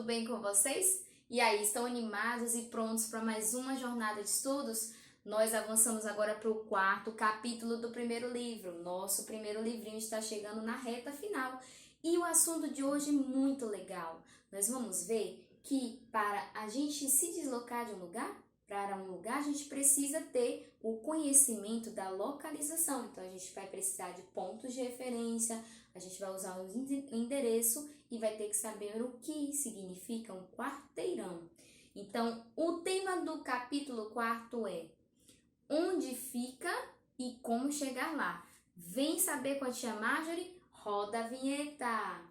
tudo bem com vocês? E aí, estão animados e prontos para mais uma jornada de estudos? Nós avançamos agora para o quarto capítulo do primeiro livro. Nosso primeiro livrinho está chegando na reta final. E o assunto de hoje é muito legal. Nós vamos ver que para a gente se deslocar de um lugar para um lugar, a gente precisa ter o conhecimento da localização. Então, a gente vai precisar de pontos de referência, a gente vai usar o endereço e vai ter que saber o que significa um quarteirão. Então, o tema do capítulo 4 é onde fica e como chegar lá. Vem saber com a tia Marjorie? Roda a vinheta!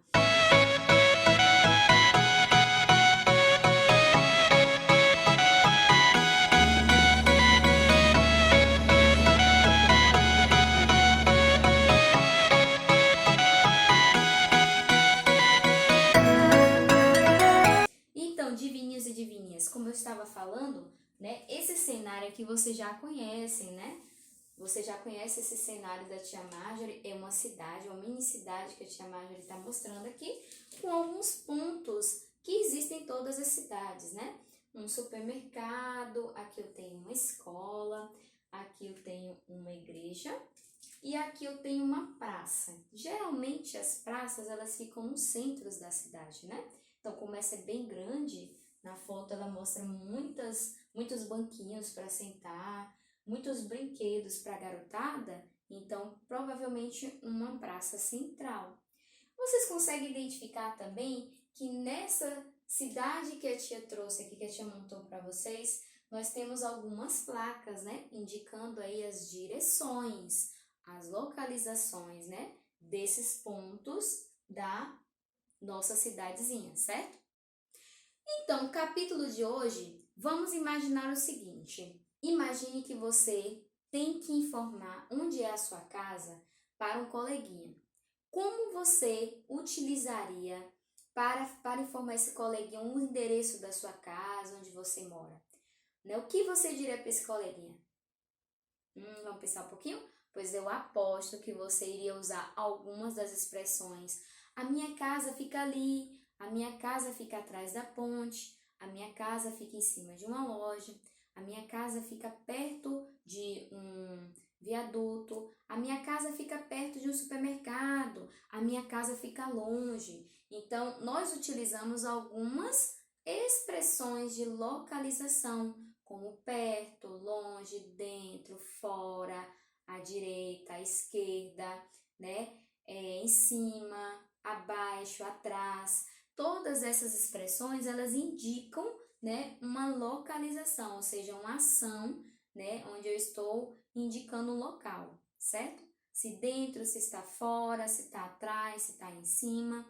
Então, divininhos e divininhas, como eu estava falando, né? Esse cenário aqui vocês já conhecem, né? Você já conhece esse cenário da tia Marjorie? É uma cidade, uma mini cidade que a tia Marjorie está mostrando aqui, com alguns pontos que existem em todas as cidades, né? Um supermercado, aqui eu tenho uma escola, aqui eu tenho uma igreja e aqui eu tenho uma praça. Geralmente as praças elas ficam nos centros da cidade, né? Então, como essa é bem grande, na foto ela mostra muitos banquinhos para sentar, muitos brinquedos para a garotada, então provavelmente uma praça central. Vocês conseguem identificar também que nessa cidade que a tia trouxe aqui, que a tia montou para vocês, nós temos algumas placas, né, indicando aí as direções, as localizações, né, desses pontos da nossa cidadezinha, certo? Então, o capítulo de hoje, vamos imaginar o seguinte. Imagine que você tem que informar onde é a sua casa para um coleguinha. Como você utilizaria para informar esse coleguinha o endereço da sua casa, onde você mora? Né? O que você diria para esse coleguinha? Vamos pensar um pouquinho? Pois eu aposto que você iria usar algumas das expressões. A minha casa fica ali, a minha casa fica atrás da ponte, a minha casa fica em cima de uma loja, a minha casa fica perto de um viaduto, a minha casa fica perto de um supermercado, a minha casa fica longe. Então, nós utilizamos algumas expressões de localização, como perto, longe, dentro, fora, à direita, à esquerda, né? Em cima, abaixo, atrás. Todas essas expressões, elas indicam, né, uma localização, ou seja, uma ação, né, onde eu estou indicando um local, certo? Se dentro, se está fora, se está atrás, se está em cima.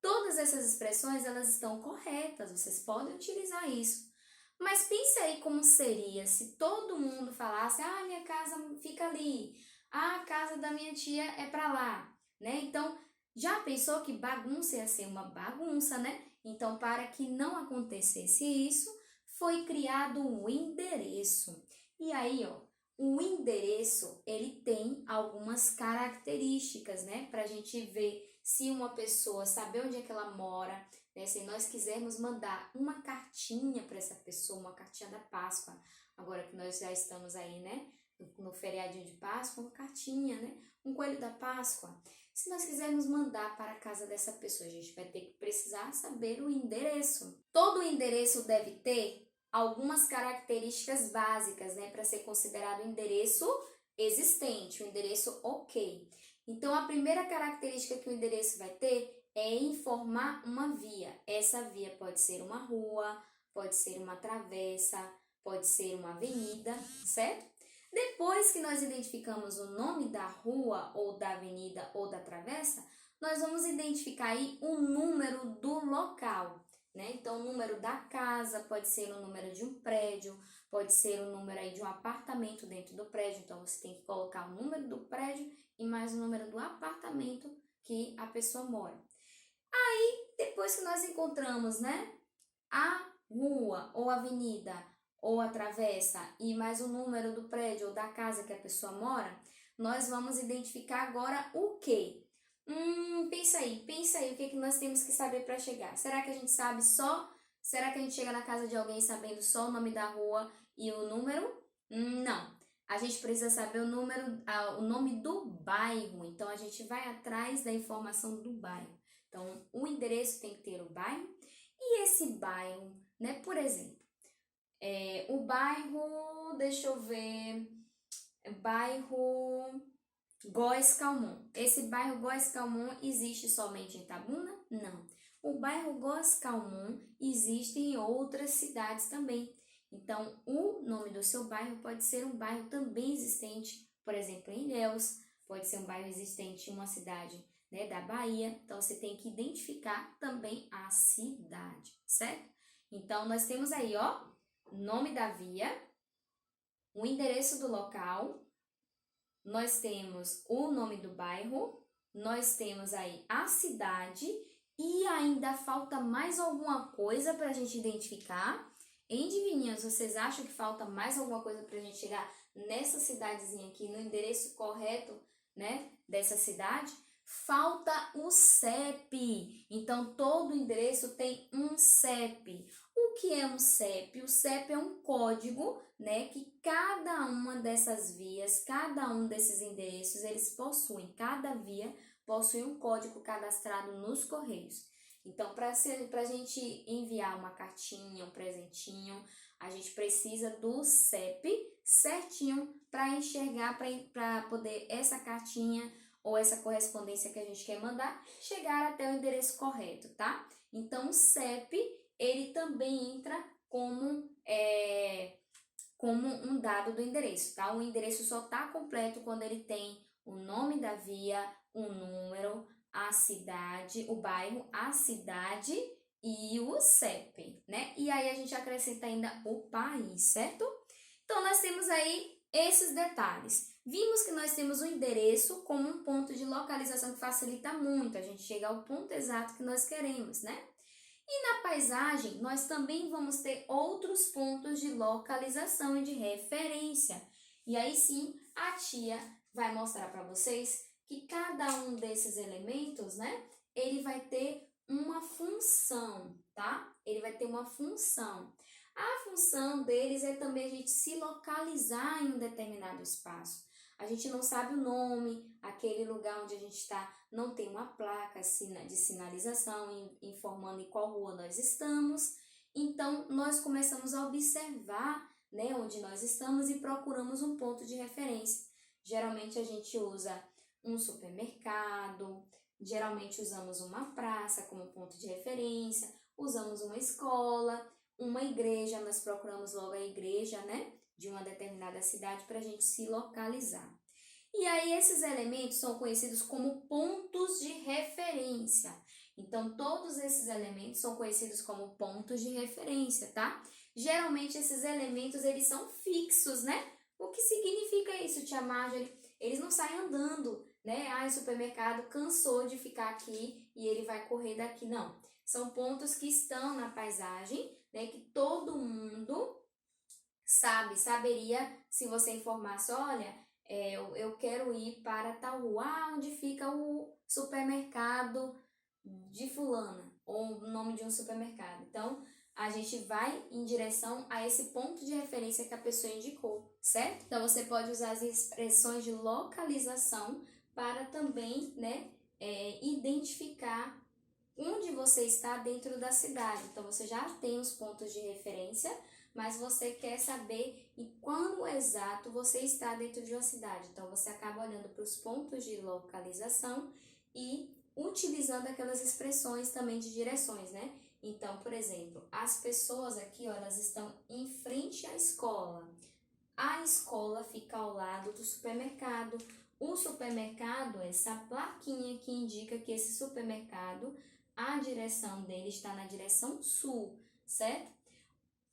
Todas essas expressões, elas estão corretas, vocês podem utilizar isso. Mas pense aí como seria se todo mundo falasse, minha casa fica ali, a casa da minha tia é para lá, né? Então, já pensou que bagunça ia ser uma bagunça, né? Então, para que não acontecesse isso, foi criado um endereço. E aí, ó, o endereço, ele tem algumas características, né? Para a gente ver se uma pessoa saber onde é que ela mora, né? Se nós quisermos mandar uma cartinha para essa pessoa, uma cartinha da Páscoa, agora que nós já estamos aí, né? No feriadinho de Páscoa, uma cartinha, né? Um coelho da Páscoa. Se nós quisermos mandar para a casa dessa pessoa, a gente vai ter que precisar saber o endereço. Todo endereço deve ter algumas características básicas, né? Para ser considerado um endereço existente, um endereço ok. Então, a primeira característica que o endereço vai ter é informar uma via. Essa via pode ser uma rua, pode ser uma travessa, pode ser uma avenida, certo? Depois que nós identificamos o nome da rua, ou da avenida, ou da travessa, nós vamos identificar aí o número do local, né? Então, o número da casa pode ser o número de um prédio, pode ser o número aí de um apartamento dentro do prédio. Então, você tem que colocar o número do prédio e mais o número do apartamento que a pessoa mora. Aí, depois que nós encontramos, né, a rua ou avenida ou a travessa e mais o número do prédio ou da casa que a pessoa mora, nós vamos identificar agora o quê? Pense pensa aí o que que nós temos que saber para chegar. Será que a gente sabe só? Será que a gente chega na casa de alguém sabendo só o nome da rua e o número? Não. A gente precisa saber o nome do bairro. Então, a gente vai atrás da informação do bairro. Então, o endereço tem que ter o bairro. E esse bairro, né? Por exemplo, o bairro, deixa eu ver, bairro Góes Calmon. Esse bairro Góes Calmon existe somente em Itabuna? Não. O bairro Góes Calmon existe em outras cidades também. Então, o nome do seu bairro pode ser um bairro também existente, por exemplo, em Ilhéus, pode ser um bairro existente em uma cidade, né, da Bahia. Então, você tem que identificar também a cidade, certo? Então, nós temos aí, ó, nome da via, o endereço do local, nós temos o nome do bairro, nós temos aí a cidade e ainda falta mais alguma coisa para a gente identificar. Hein, divininhos, vocês acham que falta mais alguma coisa para a gente chegar nessa cidadezinha aqui, no endereço correto, né, dessa cidade? Falta o CEP. Então, todo endereço tem um CEP. O que é um CEP? O CEP é um código, né, que cada uma dessas vias, cada um desses endereços, eles possuem, cada via possui um código cadastrado nos Correios. Então, para a gente enviar uma cartinha, um presentinho, a gente precisa do CEP certinho para enxergar, para poder essa cartinha ou essa correspondência que a gente quer mandar chegar até o endereço correto, tá? Então, o CEP, ele também entra como um dado do endereço, tá? O endereço só tá completo quando ele tem o nome da via, o número, a cidade, o bairro, a cidade e o CEP, né? E aí a gente acrescenta ainda o país, certo? Então, nós temos aí esses detalhes. Vimos que nós temos o endereço como um ponto de localização que facilita muito a gente chegar ao ponto exato que nós queremos, né? E na paisagem, nós também vamos ter outros pontos de localização e de referência. E aí sim, a tia vai mostrar para vocês que cada um desses elementos, né, ele vai ter uma função, tá? Ele vai ter uma função. A função deles é também a gente se localizar em um determinado espaço. A gente não sabe o nome, aquele lugar onde a gente está não tem uma placa de sinalização informando em qual rua nós estamos. Então, nós começamos a observar, né, onde nós estamos e procuramos um ponto de referência. Geralmente a gente usa um supermercado, geralmente usamos uma praça como ponto de referência, usamos uma escola, uma igreja, nós procuramos logo a igreja, né, de uma determinada cidade para a gente se localizar. E aí esses elementos são conhecidos como pontos de referência. Então, todos esses elementos são conhecidos como pontos de referência, tá? Geralmente, esses elementos, eles são fixos, né? O que significa isso, tia Marjorie? Eles não saem andando, né? Ah, o supermercado cansou de ficar aqui e ele vai correr daqui. Não. São pontos que estão na paisagem, né? Que todo mundo saberia se você informasse, olha, eu quero ir para tal rua, onde fica o supermercado de fulana, ou o nome de um supermercado. Então, a gente vai em direção a esse ponto de referência que a pessoa indicou, certo? Então, você pode usar as expressões de localização para também, né, identificar onde você está dentro da cidade. Então, você já tem os pontos de referência, mas você quer saber em quando exato você está dentro de uma cidade. Então, você acaba olhando para os pontos de localização e utilizando aquelas expressões também de direções, né? Então, por exemplo, as pessoas aqui, ó, elas estão em frente à escola. A escola fica ao lado do supermercado. O supermercado é essa plaquinha que indica que esse supermercado, a direção dele está na direção sul, certo?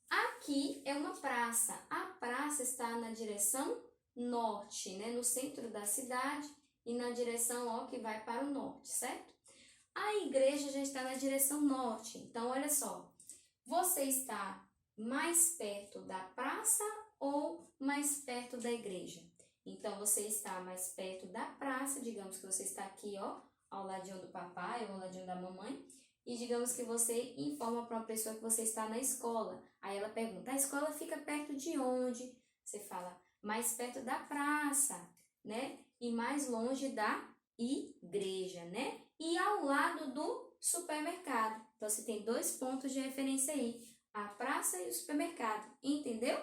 Aqui é uma praça. A praça está na direção norte, né? No centro da cidade e na direção, ó, que vai para o norte, certo? A igreja já está na direção norte. Então, olha só. Você está mais perto da praça ou mais perto da igreja? Então, você está mais perto da praça. Digamos que você está aqui, ó, ao ladinho do papai ou ao ladinho da mamãe, e digamos que você informa para uma pessoa que você está na escola. Aí ela pergunta, a escola fica perto de onde? Você fala, mais perto da praça, né? E mais longe da igreja, né? E ao lado do supermercado. Então, você tem 2 pontos de referência aí, a praça e o supermercado, entendeu?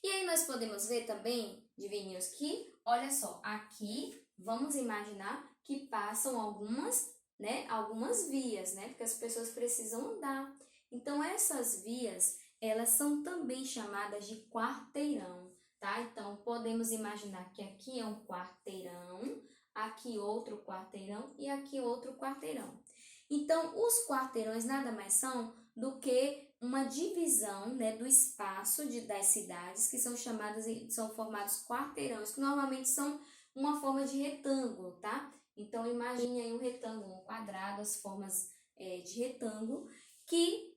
E aí nós podemos ver também, divininhos, que, olha só, aqui vamos imaginar que passam algumas vias, né? Porque as pessoas precisam andar. Então, essas vias, elas são também chamadas de quarteirão, tá? Então, podemos imaginar que aqui é um quarteirão, aqui outro quarteirão e aqui outro quarteirão. Então, os quarteirões nada mais são do que uma divisão, né, do espaço das cidades, que são formados quarteirões, que normalmente são uma forma de retângulo, tá? Então, imagine aí um retângulo, um quadrado, as formas de retângulo, que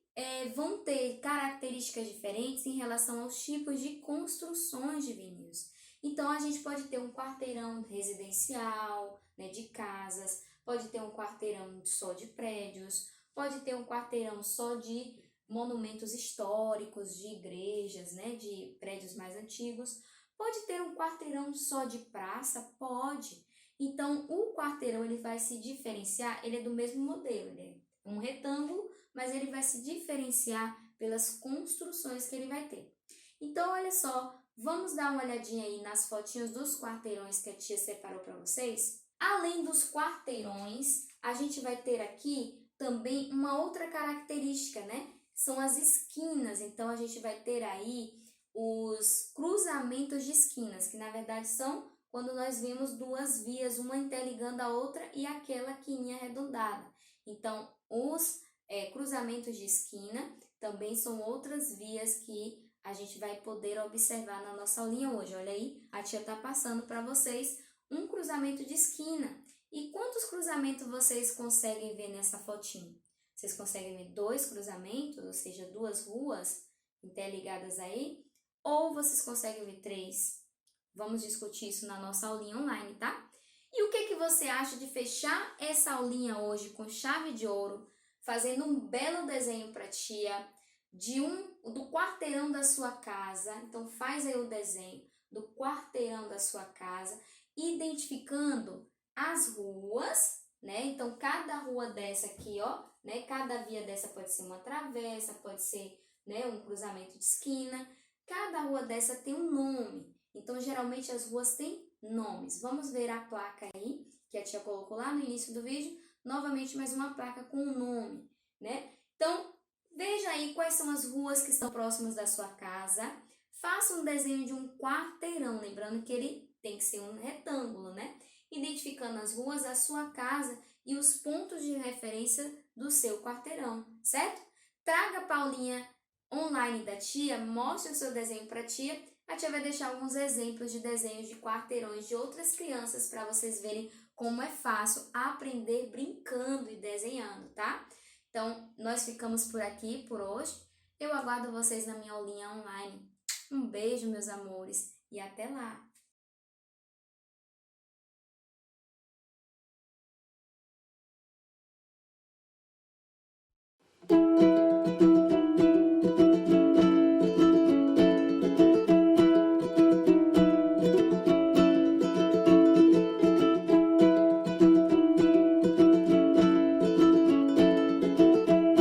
vão ter características diferentes em relação aos tipos de construções divinos. Então, a gente pode ter um quarteirão residencial, né, de casas, pode ter um quarteirão só de prédios, pode ter um quarteirão só de monumentos históricos, de igrejas, né, de prédios mais antigos. Pode ter um quarteirão só de praça? Pode. Então, o quarteirão ele vai se diferenciar, ele é do mesmo modelo, ele é um retângulo, mas ele vai se diferenciar pelas construções que ele vai ter. Então, olha só, vamos dar uma olhadinha aí nas fotinhos dos quarteirões que a tia separou para vocês? Além dos quarteirões, a gente vai ter aqui também uma outra característica, né? São as esquinas. Então, a gente vai ter aí os cruzamentos de esquinas, que na verdade são quando nós vemos 2 vias, uma interligando a outra e aquela quininha arredondada. Então, os cruzamentos de esquina também são outras vias que a gente vai poder observar na nossa aulinha hoje. Olha aí, a tia está passando para vocês um cruzamento de esquina. E quantos cruzamentos vocês conseguem ver nessa fotinho? Vocês conseguem ver 2 cruzamentos, ou seja, 2 ruas interligadas aí? Ou vocês conseguem ver 3? Vamos discutir isso na nossa aulinha online, tá? E o que você acha de fechar essa aulinha hoje com chave de ouro, fazendo um belo desenho para tia do quarteirão da sua casa? Então faz aí o desenho do quarteirão da sua casa, identificando as ruas, né? Então cada rua dessa aqui, ó, né? Cada via dessa pode ser uma travessa, pode ser, né, um cruzamento de esquina. Cada rua dessa tem um nome. Então geralmente as ruas têm nomes. Vamos ver a placa aí que a tia colocou lá no início do vídeo. Novamente mais uma placa com um nome, né? Então veja aí quais são as ruas que estão próximas da sua casa. Faça um desenho de um quarteirão, lembrando que ele tem que ser um retângulo, né? Identificando as ruas da sua casa e os pontos de referência do seu quarteirão, certo? Traga a Paulinha online da tia, mostre o seu desenho para a tia. A tia vai deixar alguns exemplos de desenhos de quarteirões de outras crianças para vocês verem como é fácil aprender brincando e desenhando, tá? Então, nós ficamos por aqui por hoje. Eu aguardo vocês na minha aulinha online. Um beijo, meus amores, e até lá!